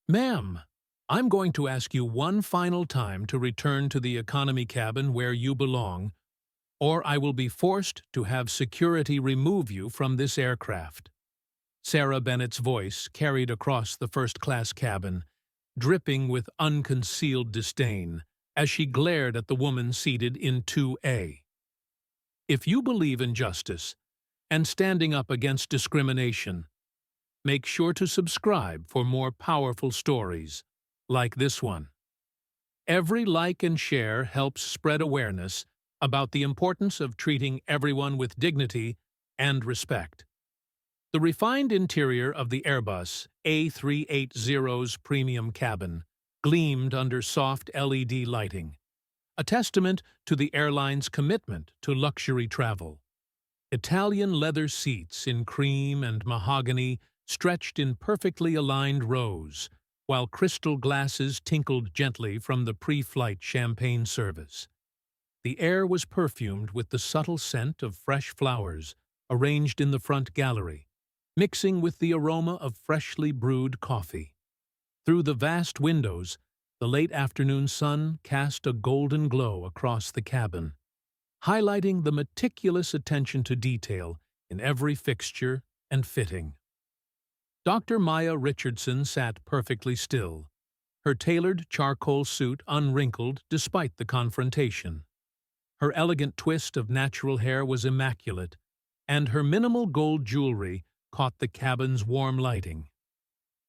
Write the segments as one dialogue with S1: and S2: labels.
S1: Ma'am, I'm going to ask you one final time to return to the economy cabin where you belong, or I will be forced to have security remove you from this aircraft. Sarah Bennett's voice carried across the first-class cabin, dripping with unconcealed disdain, as she glared at the woman seated in 2A. If you believe in justice and standing up against discrimination, make sure to subscribe for more powerful stories like this one. Every like and share helps spread awareness about the importance of treating everyone with dignity and respect. The refined interior of the Airbus A380's premium cabin gleamed under soft LED lighting, a testament to the airline's commitment to luxury travel. Italian leather seats in cream and mahogany stretched in perfectly aligned rows, while crystal glasses tinkled gently from the pre-flight champagne service. The air was perfumed with the subtle scent of fresh flowers arranged in the front gallery, mixing with the aroma of freshly brewed coffee. Through the vast windows, the late afternoon sun cast a golden glow across the cabin, highlighting the meticulous attention to detail in every fixture and fitting. Dr. Maya Richardson sat perfectly still, her tailored charcoal suit unwrinkled despite the confrontation. Her elegant twist of natural hair was immaculate, and her minimal gold jewelry caught the cabin's warm lighting.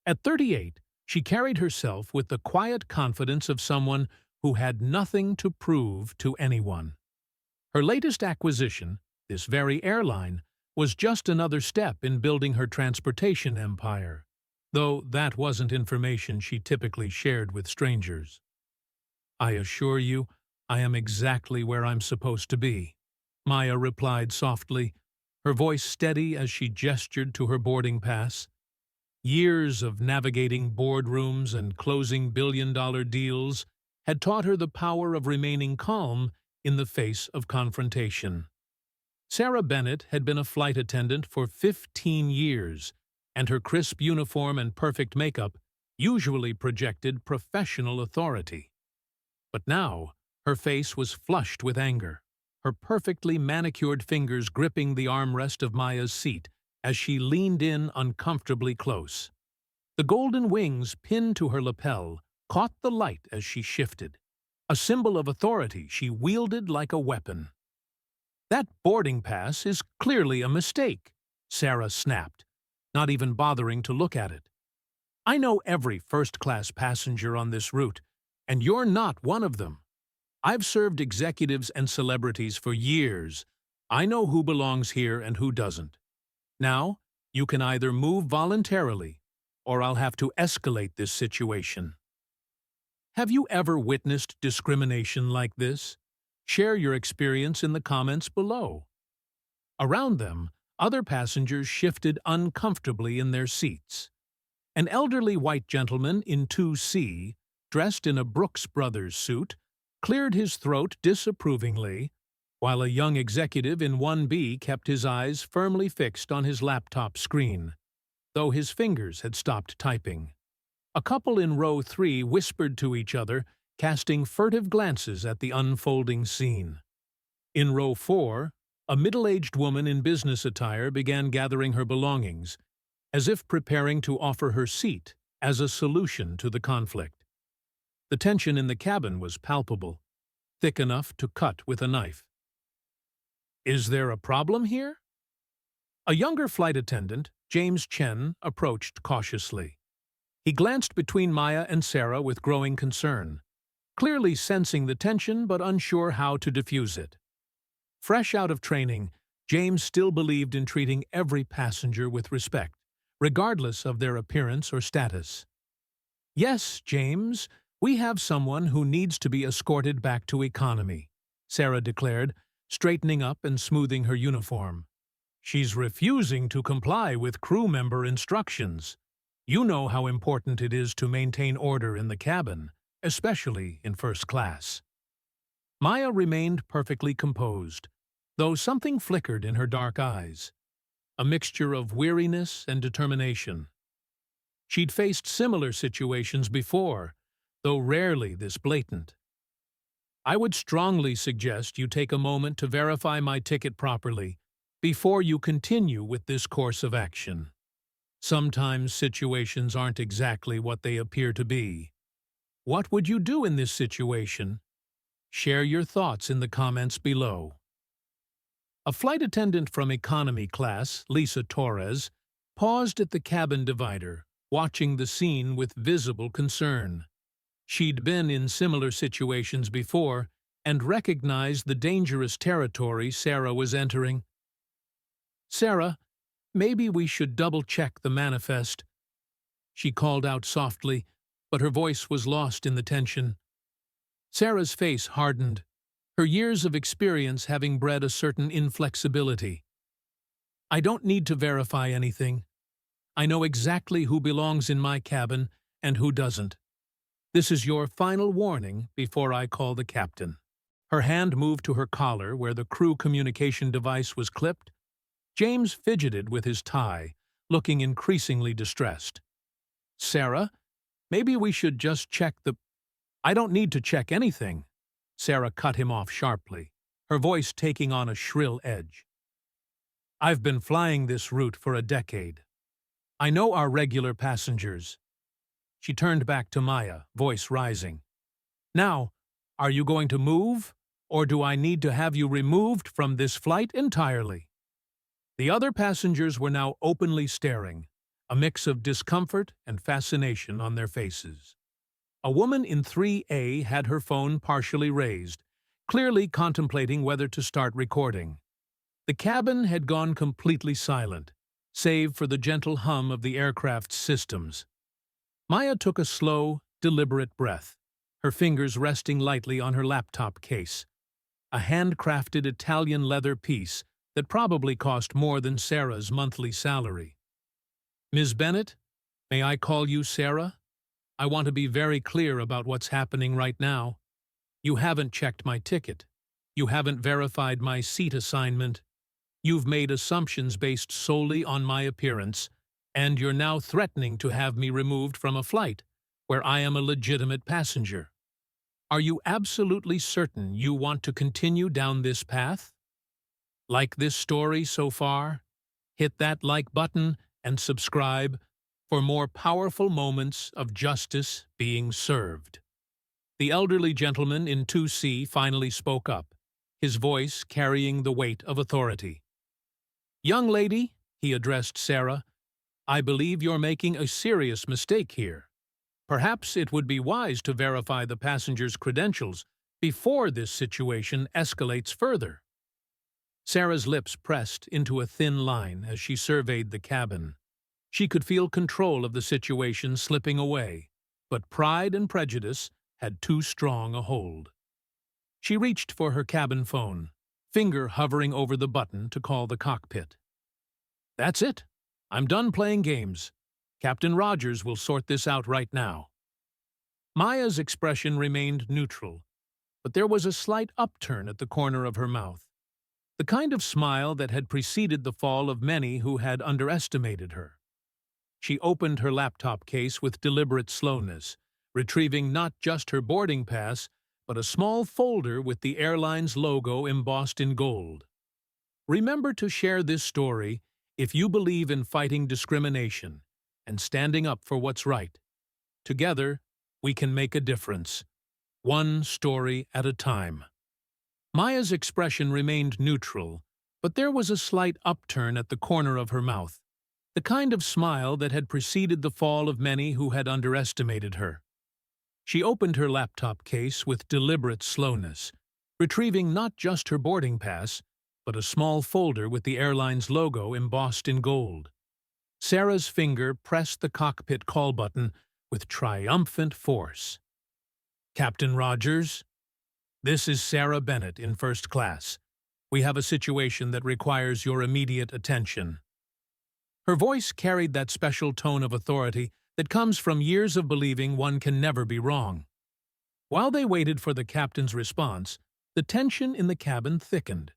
S1: At 38, she carried herself with the quiet confidence of someone who had nothing to prove to anyone. Her latest acquisition, this very airline, was just another step in building her transportation empire, though that wasn't information she typically shared with strangers. "I assure you, I am exactly where I'm supposed to be," Maya replied softly, her voice steady as she gestured to her boarding pass. Years of navigating boardrooms and closing billion-dollar deals had taught her the power of remaining calm in the face of confrontation. Sarah Bennett had been a flight attendant for 15 years, and her crisp uniform and perfect makeup usually projected professional authority. But now, her face was flushed with anger, her perfectly manicured fingers gripping the armrest of Maya's seat as she leaned in uncomfortably close. The golden wings pinned to her lapel caught the light as she shifted, a symbol of authority she wielded like a weapon. "That boarding pass is clearly a mistake," Sarah snapped, not even bothering to look at it. "I know every first-class passenger on this route, and you're not one of them. I've served executives and celebrities for years. I know who belongs here and who doesn't. Now, you can either move voluntarily, or I'll have to escalate this situation." Have you ever witnessed discrimination like this? Share your experience in the comments below. Around them, other passengers shifted uncomfortably in their seats. An elderly white gentleman in 2C, dressed in a Brooks Brothers suit, cleared his throat disapprovingly, while a young executive in 1B kept his eyes firmly fixed on his laptop screen, though his fingers had stopped typing. A couple in row 3 whispered to each other, casting furtive glances at the unfolding scene. In row 4, a middle-aged woman in business attire began gathering her belongings, as if preparing to offer her seat as a solution to the conflict. The tension in the cabin was palpable, thick enough to cut with a knife. "Is there a problem here?" A younger flight attendant, James Chen, approached cautiously. He glanced between Maya and Sarah with growing concern, clearly sensing the tension but unsure how to diffuse it. Fresh out of training, James still believed in treating every passenger with respect, regardless of their appearance or status. "Yes, James, we have someone who needs to be escorted back to economy," Sarah declared, straightening up and smoothing her uniform. "She's refusing to comply with crew member instructions. You know how important it is to maintain order in the cabin, especially in first class." Maya remained perfectly composed, though something flickered in her dark eyes, a mixture of weariness and determination. She'd faced similar situations before, though rarely this blatant. I would strongly suggest you take a moment to verify my ticket properly before you continue with this course of action. Sometimes situations aren't exactly what they appear to be. What would you do in this situation? Share your thoughts in the comments below. A flight attendant from economy class, Lisa Torres, paused at the cabin divider, watching the scene with visible concern. She'd been in similar situations before and recognized the dangerous territory Sarah was entering. "Sarah, maybe we should double-check the manifest," she called out softly, but her voice was lost in the tension. Sarah's face hardened, her years of experience having bred a certain inflexibility. "I don't need to verify anything. I know exactly who belongs in my cabin and who doesn't. This is your final warning before I call the captain." Her hand moved to her collar where the crew communication device was clipped. James fidgeted with his tie, looking increasingly distressed. "Sarah, maybe we should just check the—" "I don't need to check anything," Sarah cut him off sharply, her voice taking on a shrill edge. "I've been flying this route for a decade. I know our regular passengers." She turned back to Maya, voice rising. "Now, are you going to move, or do I need to have you removed from this flight entirely?" The other passengers were now openly staring, a mix of discomfort and fascination on their faces. A woman in 3A had her phone partially raised, clearly contemplating whether to start recording. The cabin had gone completely silent, save for the gentle hum of the aircraft's systems. Maya took a slow, deliberate breath, her fingers resting lightly on her laptop case, a handcrafted Italian leather piece that probably cost more than Sarah's monthly salary. "Ms. Bennett, may I call you Sarah? I want to be very clear about what's happening right now. You haven't checked my ticket. You haven't verified my seat assignment. You've made assumptions based solely on my appearance, and you're now threatening to have me removed from a flight where I am a legitimate passenger. Are you absolutely certain you want to continue down this path? Like this story so far? Hit that like button and subscribe for more powerful moments of justice being served." The elderly gentleman in 2C finally spoke up, his voice carrying the weight of authority. "Young lady," he addressed Sarah, "I believe you're making a serious mistake here. Perhaps it would be wise to verify the passenger's credentials before this situation escalates further." Sarah's lips pressed into a thin line as she surveyed the cabin. She could feel control of the situation slipping away, but pride and prejudice had too strong a hold. She reached for her cabin phone, finger hovering over the button to call the cockpit. "That's it. I'm done playing games. Captain Rogers will sort this out right now." Maya's expression remained neutral, but there was a slight upturn at the corner of her mouth, the kind of smile that had preceded the fall of many who had underestimated her. She opened her laptop case with deliberate slowness, retrieving not just her boarding pass, but a small folder with the airline's logo embossed in gold. "Remember to share this story if you believe in fighting discrimination and standing up for what's right. Together, we can make a difference, one story at a time." Maya's expression remained neutral, but there was a slight upturn at the corner of her mouth, the kind of smile that had preceded the fall of many who had underestimated her. She opened her laptop case with deliberate slowness, retrieving not just her boarding pass, but a small folder with the airline's logo embossed in gold. Sarah's finger pressed the cockpit call button with triumphant force. "Captain Rogers, this is Sarah Bennett in first class. We have a situation that requires your immediate attention." Her voice carried that special tone of authority that comes from years of believing one can never be wrong. While they waited for the captain's response, the tension in the cabin thickened.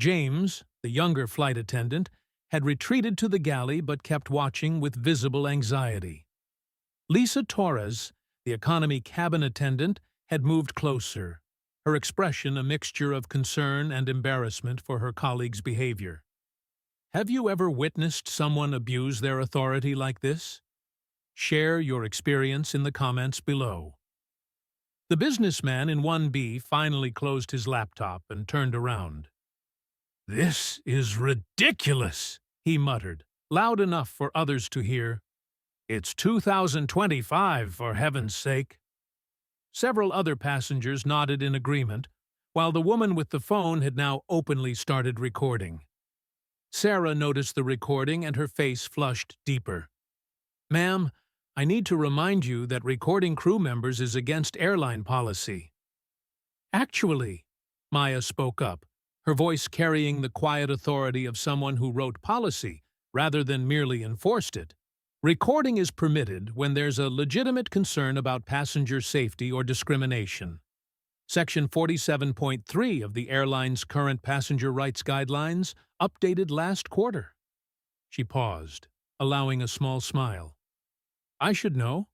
S1: James, the younger flight attendant, had retreated to the galley but kept watching with visible anxiety. Lisa Torres, the economy cabin attendant, had moved closer, her expression a mixture of concern and embarrassment for her colleague's behavior. Have you ever witnessed someone abuse their authority like this? Share your experience in the comments below. The businessman in 1B finally closed his laptop and turned around. "This is ridiculous," he muttered, loud enough for others to hear. "It's 2025, for heaven's sake." Several other passengers nodded in agreement, while the woman with the phone had now openly started recording. Sarah noticed the recording and her face flushed deeper. "Ma'am, I need to remind you that recording crew members is against airline policy." "Actually," Maya spoke up, her voice carrying the quiet authority of someone who wrote policy rather than merely enforced it, "recording is permitted when there's a legitimate concern about passenger safety or discrimination. Section 47.3 of the airline's current passenger rights guidelines, updated last quarter." She paused, allowing a small smile. "I should know."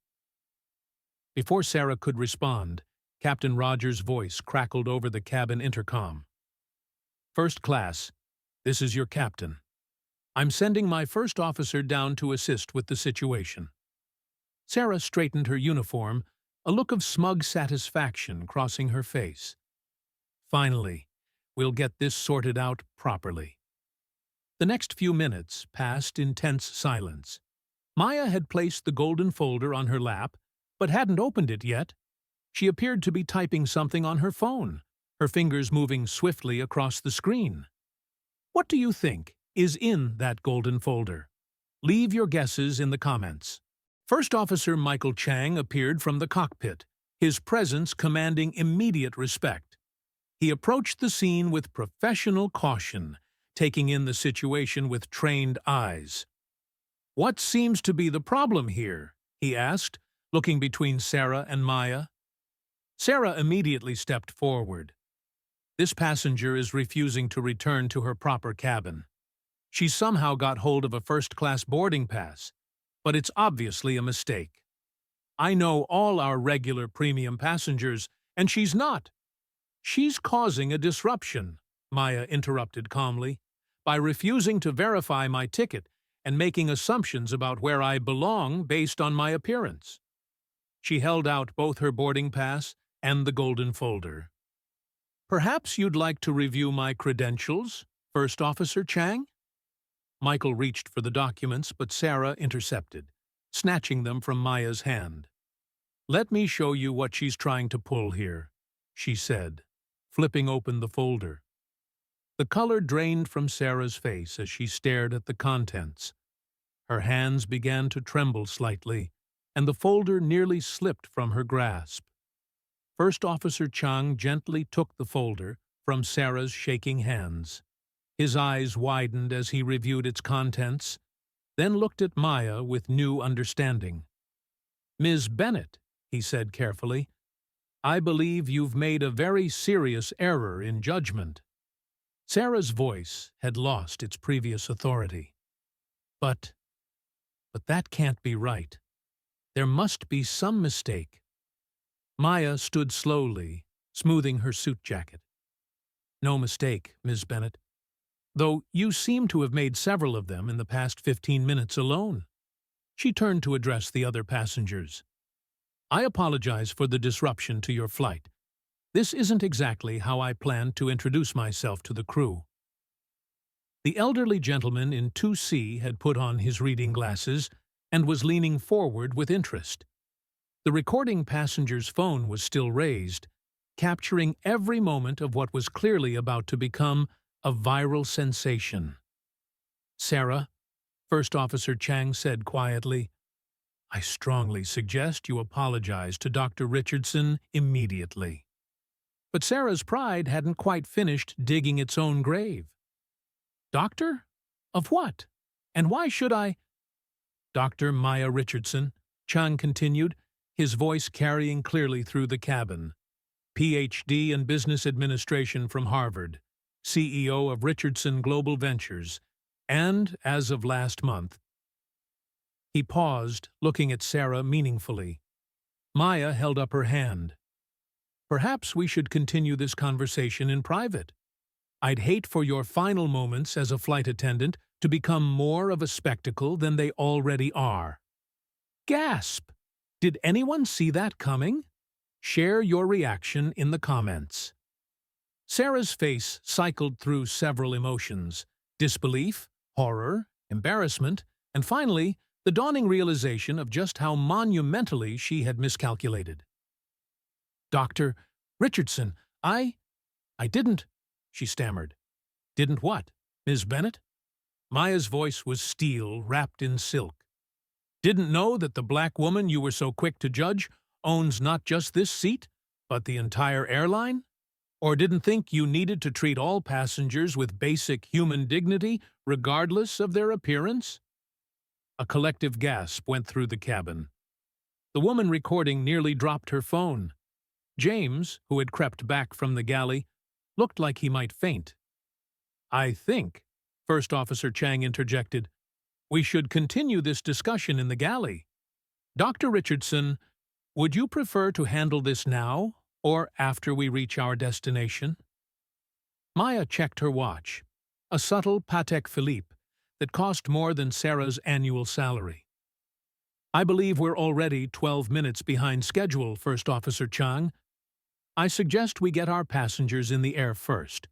S1: Before Sarah could respond, Captain Rogers' voice crackled over the cabin intercom. "First class, this is your captain. I'm sending my first officer down to assist with the situation." Sarah straightened her uniform, a look of smug satisfaction crossing her face. "Finally, we'll get this sorted out properly." The next few minutes passed in tense silence. Maya had placed the golden folder on her lap, but hadn't opened it yet. She appeared to be typing something on her phone, her fingers moving swiftly across the screen. What do you think is in that golden folder? Leave your guesses in the comments. First Officer Michael Chang appeared from the cockpit, his presence commanding immediate respect. He approached the scene with professional caution, taking in the situation with trained eyes. "What seems to be the problem here?" he asked, looking between Sarah and Maya. Sarah immediately stepped forward. "This passenger is refusing to return to her proper cabin. She somehow got hold of a first-class boarding pass, but it's obviously a mistake. I know all our regular premium passengers, and she's not." "She's causing a disruption," Maya interrupted calmly, "by refusing to verify my ticket and making assumptions about where I belong based on my appearance." She held out both her boarding pass and the golden folder. "Perhaps you'd like to review my credentials, First Officer Chang?" Michael reached for the documents, but Sarah intercepted, snatching them from Maya's hand. "Let me show you what she's trying to pull here," she said, flipping open the folder. The color drained from Sarah's face as she stared at the contents. Her hands began to tremble slightly, and the folder nearly slipped from her grasp. First Officer Chang gently took the folder from Sarah's shaking hands. His eyes widened as he reviewed its contents, then looked at Maya with new understanding. "Ms. Bennett," he said carefully, "I believe you've made a very serious error in judgment." Sarah's voice had lost its previous authority. But that can't be right. There must be some mistake." Maya stood slowly, smoothing her suit jacket. "No mistake, Ms. Bennett. Though you seem to have made several of them in the past 15 minutes alone." She turned to address the other passengers. "I apologize for the disruption to your flight. This isn't exactly how I planned to introduce myself to the crew." The elderly gentleman in 2C had put on his reading glasses and was leaning forward with interest. The recording passenger's phone was still raised, capturing every moment of what was clearly about to become a viral sensation. "Sarah," First Officer Chang said quietly, "I strongly suggest you apologize to Dr. Richardson immediately." But Sarah's pride hadn't quite finished digging its own grave. "Doctor? Of what? And why should I—" "Dr. Maya Richardson," Chang continued, his voice carrying clearly through the cabin. "Ph.D. in Business Administration from Harvard, CEO of Richardson Global Ventures, And, as of last month, he paused, looking at Sarah meaningfully. Maya held up her hand. Perhaps we should continue this conversation in private. I'd hate for your final moments as a flight attendant to become more of a spectacle than they already are. Gasp! Did anyone see that coming? Share your reaction in the comments. Sarah's face cycled through several emotions: disbelief, horror, embarrassment, and finally, the dawning realization of just how monumentally she had miscalculated. Dr. Richardson, I didn't, she stammered. Didn't what, Ms. Bennett? Maya's voice was steel wrapped in silk. Didn't know that the black woman you were so quick to judge owns not just this seat, but the entire airline? Or didn't think you needed to treat all passengers with basic human dignity, regardless of their appearance? A collective gasp went through the cabin. The woman recording nearly dropped her phone. James, who had crept back from the galley, looked like he might faint. I think, First Officer Chang interjected, we should continue this discussion in the galley. Dr. Richardson, would you prefer to handle this now or after we reach our destination? Maya checked her watch, a subtle Patek Philippe that cost more than Sarah's annual salary. I believe we're already 12 minutes behind schedule, First Officer Chang. I suggest we get our passengers in the air first.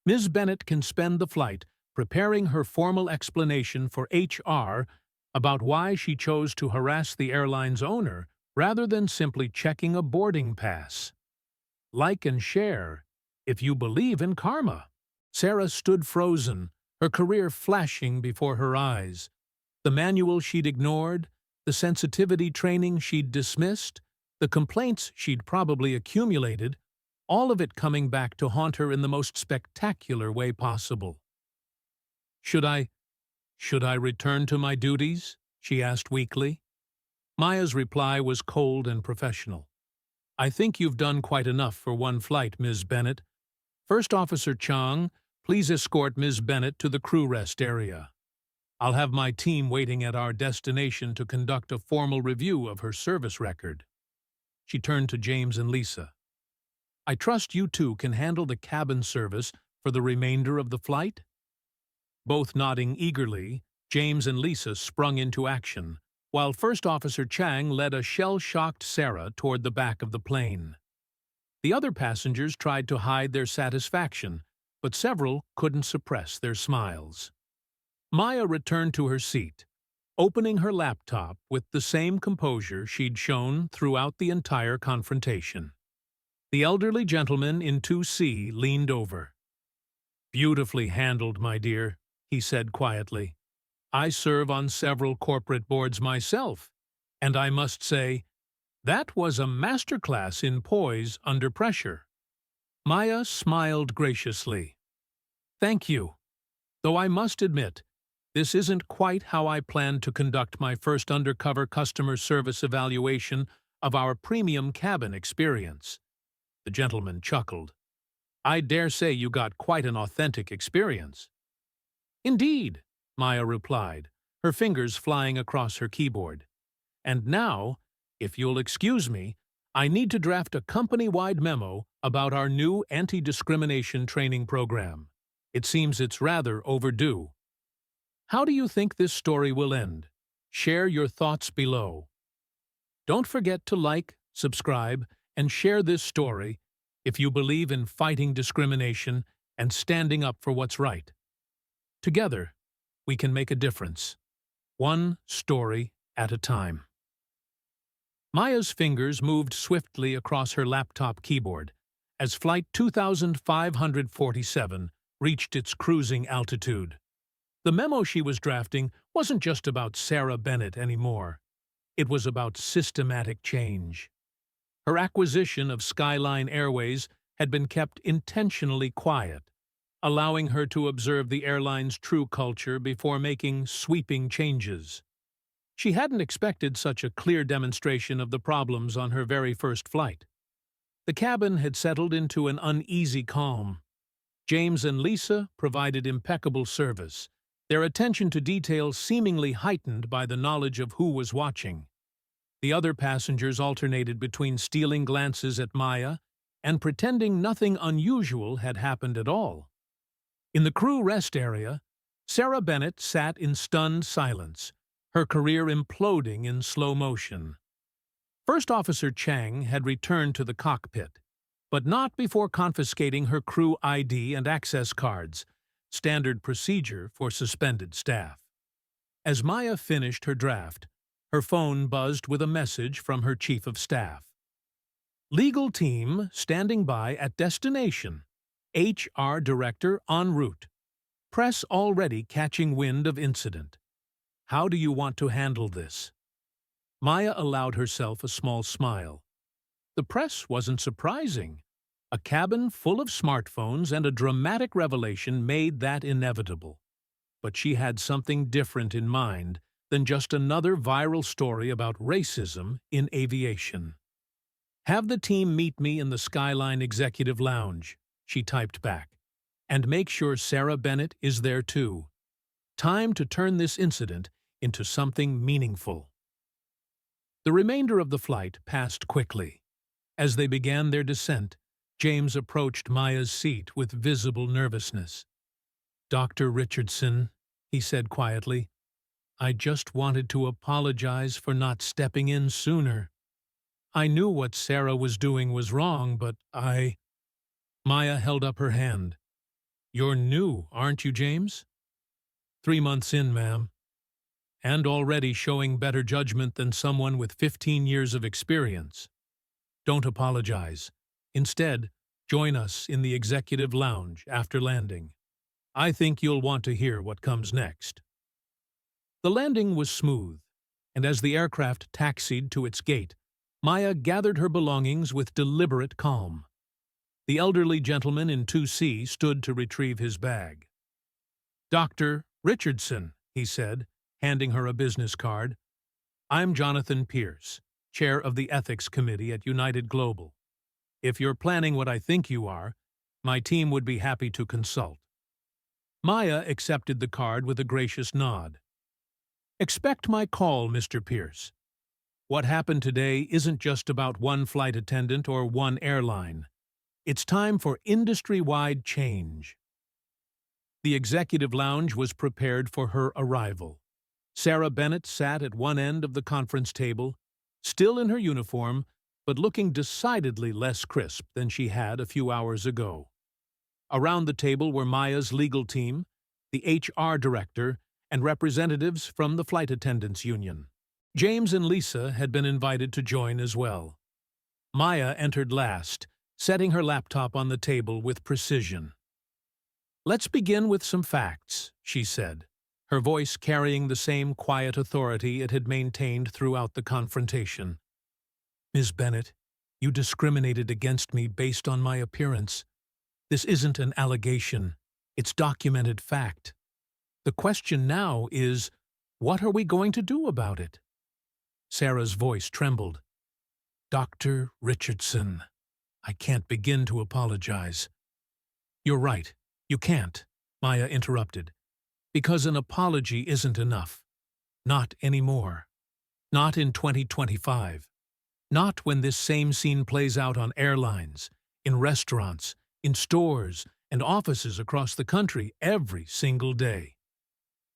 S1: Ms. Bennett can spend the flight preparing her formal explanation for HR about why she chose to harass the airline's owner rather than simply checking a boarding pass. Like and share, if you believe in karma. Sarah stood frozen, her career flashing before her eyes. The manual she'd ignored, the sensitivity training she'd dismissed, the complaints she'd probably accumulated, all of it coming back to haunt her in the most spectacular way possible. Should I return to my duties? She asked weakly. Maya's reply was cold and professional. I think you've done quite enough for one flight, Ms. Bennett. First Officer Chang, please escort Ms. Bennett to the crew rest area. I'll have my team waiting at our destination to conduct a formal review of her service record. She turned to James and Lisa. I trust you two can handle the cabin service for the remainder of the flight? Both nodding eagerly, James and Lisa sprung into action, while First Officer Chang led a shell-shocked Sarah toward the back of the plane. The other passengers tried to hide their satisfaction, but several couldn't suppress their smiles. Maya returned to her seat, opening her laptop with the same composure she'd shown throughout the entire confrontation. The elderly gentleman in 2C leaned over. Beautifully handled, my dear, he said quietly. I serve on several corporate boards myself, and I must say, that was a masterclass in poise under pressure. Maya smiled graciously. Thank you. Though I must admit, this isn't quite how I planned to conduct my first undercover customer service evaluation of our premium cabin experience. The gentleman chuckled. I dare say you got quite an authentic experience. Indeed, Maya replied, her fingers flying across her keyboard. And now, if you'll excuse me, I need to draft a company-wide memo about our new anti-discrimination training program. It seems it's rather overdue. How do you think this story will end? Share your thoughts below. Don't forget to like, subscribe, and share this story if you believe in fighting discrimination and standing up for what's right. Together, we can make a difference, one story at a time. Maya's fingers moved swiftly across her laptop keyboard as Flight 2547 reached its cruising altitude. The memo she was drafting wasn't just about Sarah Bennett anymore. It was about systematic change. Her acquisition of Skyline Airways had been kept intentionally quiet, allowing her to observe the airline's true culture before making sweeping changes. She hadn't expected such a clear demonstration of the problems on her very first flight. The cabin had settled into an uneasy calm. James and Lisa provided impeccable service, their attention to detail seemingly heightened by the knowledge of who was watching. The other passengers alternated between stealing glances at Maya and pretending nothing unusual had happened at all. In the crew rest area, Sarah Bennett sat in stunned silence, her career imploding in slow motion. First Officer Chang had returned to the cockpit, but not before confiscating her crew ID and access cards, standard procedure for suspended staff. As Maya finished her draft, her phone buzzed with a message from her Chief of Staff. Legal team standing by at destination. HR Director en route. Press already catching wind of incident. How do you want to handle this? Maya allowed herself a small smile. The press wasn't surprising. A cabin full of smartphones and a dramatic revelation made that inevitable. But she had something different in mind than just another viral story about racism in aviation. Have the team meet me in the Skyline Executive Lounge, she typed back, and make sure Sarah Bennett is there too. Time to turn this incident into something meaningful. The remainder of the flight passed quickly. As they began their descent, James approached Maya's seat with visible nervousness. "Dr. Richardson," he said quietly, "I just wanted to apologize for not stepping in sooner. I knew what Sarah was doing was wrong, but Maya held up her hand. "You're new, aren't you, James?" 3 months in, ma'am. And already showing better judgment than someone with 15 years of experience. Don't apologize. Instead, join us in the executive lounge after landing. I think you'll want to hear what comes next." The landing was smooth, and as the aircraft taxied to its gate, Maya gathered her belongings with deliberate calm. The elderly gentleman in 2C stood to retrieve his bag. "Dr. Richardson," he said, handing her a business card. "I'm Jonathan Pierce, chair of the Ethics Committee at United Global. If you're planning what I think you are, my team would be happy to consult." Maya accepted the card with a gracious nod. "Expect my call, Mr. Pierce. What happened today isn't just about one flight attendant or one airline. It's time for industry-wide change." The executive lounge was prepared for her arrival. Sarah Bennett sat at one end of the conference table, still in her uniform, but looking decidedly less crisp than she had a few hours ago. Around the table were Maya's legal team, the HR director, and representatives from the Flight Attendants Union. James and Lisa had been invited to join as well. Maya entered last, setting her laptop on the table with precision. "Let's begin with some facts," she said, her voice carrying the same quiet authority it had maintained throughout the confrontation. "Ms. Bennett, you discriminated against me based on my appearance. This isn't an allegation. It's documented fact. The question now is, what are we going to do about it?" Sarah's voice trembled. "Dr. Richardson, I can't begin to apologize." "You're right. You can't," Maya interrupted. "Because an apology isn't enough. Not anymore. Not in 2025. Not when this same scene plays out on airlines, in restaurants, in stores, and offices across the country every single day."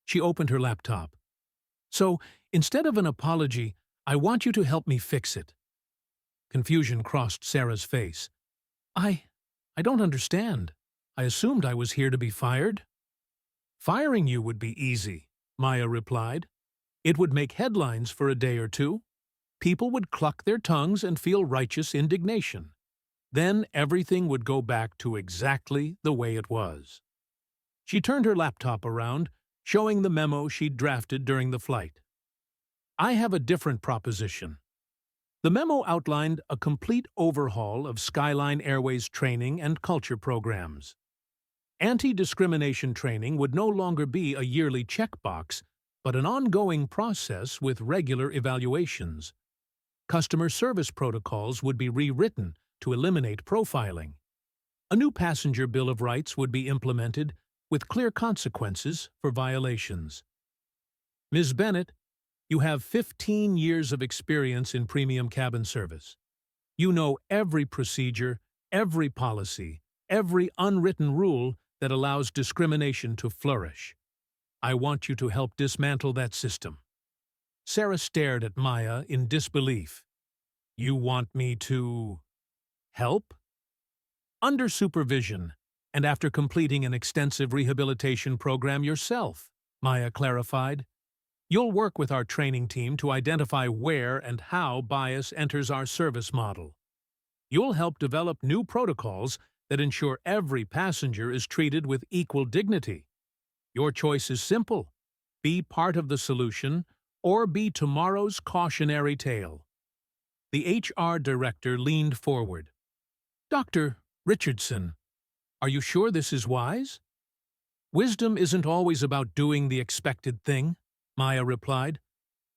S1: She opened her laptop. "So, instead of an apology, I want you to help me fix it." Confusion crossed Sarah's face. I don't understand. I assumed I was here to be fired." "Firing you would be easy," Maya replied. "It would make headlines for a day or two. People would cluck their tongues and feel righteous indignation. Then everything would go back to exactly the way it was." She turned her laptop around, showing the memo she'd drafted during the flight. "I have a different proposition." The memo outlined a complete overhaul of Skyline Airways training and culture programs. Anti-discrimination training would no longer be a yearly checkbox, but an ongoing process with regular evaluations. Customer service protocols would be rewritten to eliminate profiling. A new passenger bill of rights would be implemented, with clear consequences for violations. Ms. Bennett, you have 15 years of experience in premium cabin service. You know every procedure, every policy, every unwritten rule that allows discrimination to flourish. I want you to help dismantle that system. Sarah stared at Maya in disbelief. You want me to help? Under supervision, and after completing an extensive rehabilitation program yourself, Maya clarified. You'll work with our training team to identify where and how bias enters our service model. You'll help develop new protocols that ensure every passenger is treated with equal dignity. Your choice is simple: be part of the solution or be tomorrow's cautionary tale. The HR director leaned forward. Dr. Richardson, are you sure this is wise? Wisdom isn't always about doing the expected thing, Maya replied.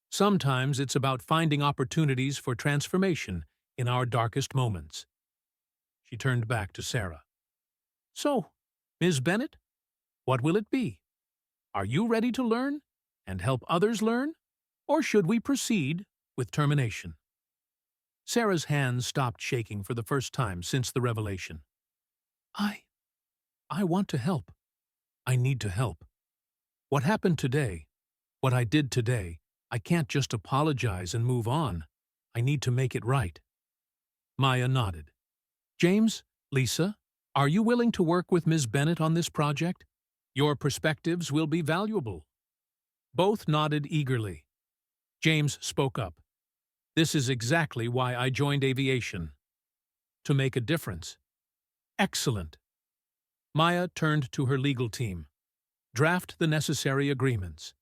S1: Sometimes it's about finding opportunities for transformation in our darkest moments. She turned back to Sarah. So, Ms. Bennett, what will it be? Are you ready to learn and help others learn? Or should we proceed with termination? Sarah's hands stopped shaking for the first time since the revelation. I want to help. I need to help. What happened today, what I did today, I can't just apologize and move on. I need to make it right. Maya nodded. James, Lisa, are you willing to work with Ms. Bennett on this project? Your perspectives will be valuable. Both nodded eagerly. James spoke up. This is exactly why I joined aviation. To make a difference. Excellent. Maya turned to her legal team. Draft the necessary agreements.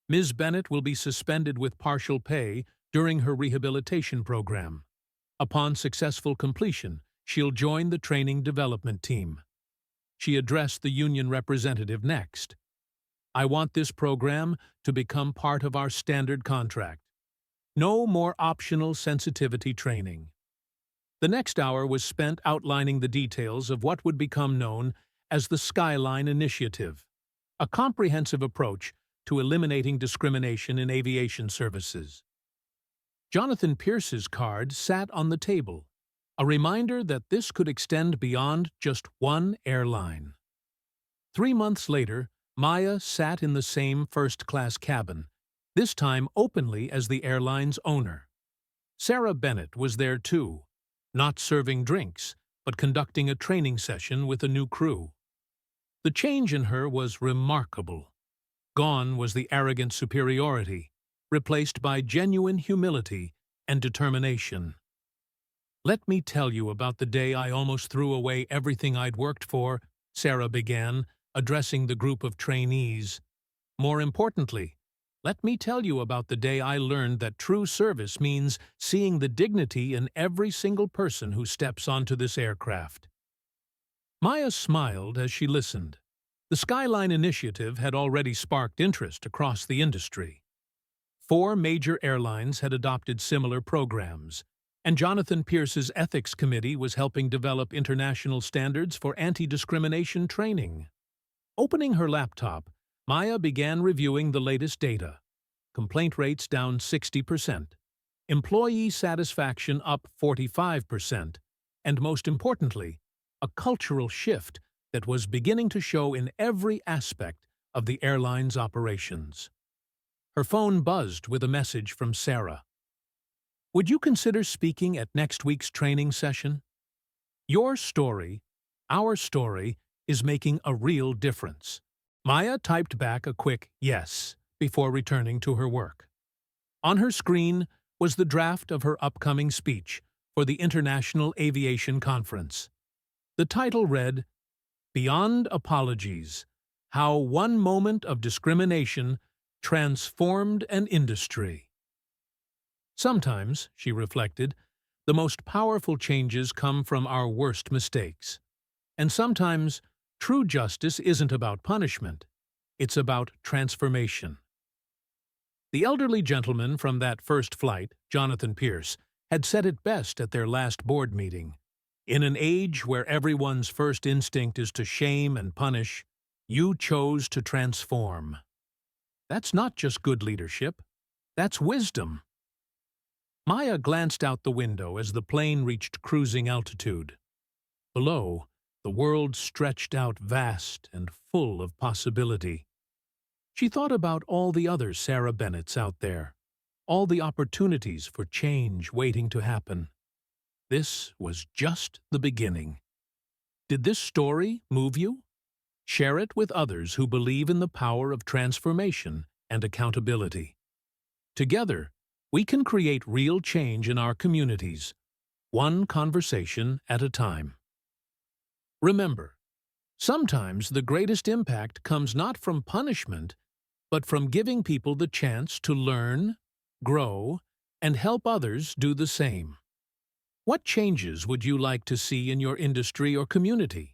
S1: Ms. Bennett will be suspended with partial pay during her rehabilitation program. Upon successful completion, she'll join the training development team. She addressed the union representative next. I want this program to become part of our standard contract. No more optional sensitivity training. The next hour was spent outlining the details of what would become known as the Skyline Initiative, a comprehensive approach to eliminating discrimination in aviation services. Jonathan Pierce's card sat on the table, a reminder that this could extend beyond just one airline. 3 months later, Maya sat in the same first-class cabin, this time openly as the airline's owner. Sarah Bennett was there too, not serving drinks, but conducting a training session with a new crew. The change in her was remarkable. Gone was the arrogant superiority, replaced by genuine humility and determination. Let me tell you about the day I almost threw away everything I'd worked for, Sarah began, addressing the group of trainees. More importantly, let me tell you about the day I learned that true service means seeing the dignity in every single person who steps onto this aircraft. Maya smiled as she listened. The Skyline Initiative had already sparked interest across the industry. 4 major airlines had adopted similar programs, and Jonathan Pierce's ethics committee was helping develop international standards for anti-discrimination training. Opening her laptop, Maya began reviewing the latest data. Complaint rates down 60%, employee satisfaction up 45%, and most importantly, a cultural shift that was beginning to show in every aspect of the airline's operations. Her phone buzzed with a message from Sarah. Would you consider speaking at next week's training session? Your story, our story, is making a real difference. Maya typed back a quick yes before returning to her work. On her screen was the draft of her upcoming speech for the International Aviation Conference. The title read, Beyond Apologies, How One Moment of Discrimination Transformed an Industry. Sometimes, she reflected, the most powerful changes come from our worst mistakes. And sometimes, true justice isn't about punishment, it's about transformation. The elderly gentleman from that first flight, Jonathan Pierce, had said it best at their last board meeting. In an age where everyone's first instinct is to shame and punish, You chose to transform. That's not just good leadership, that's wisdom. Maya glanced out the window as the plane reached cruising altitude. Below, the world stretched out vast and full of possibility. She thought about all the other Sarah Bennetts out there, all the opportunities for change waiting to happen. This was just the beginning. Did this story move you? Share it with others who believe in the power of transformation and accountability. Together, we can create real change in our communities, one conversation at a time. Remember, sometimes the greatest impact comes not from punishment, but from giving people the chance to learn, grow, and help others do the same. What changes would you like to see in your industry or community?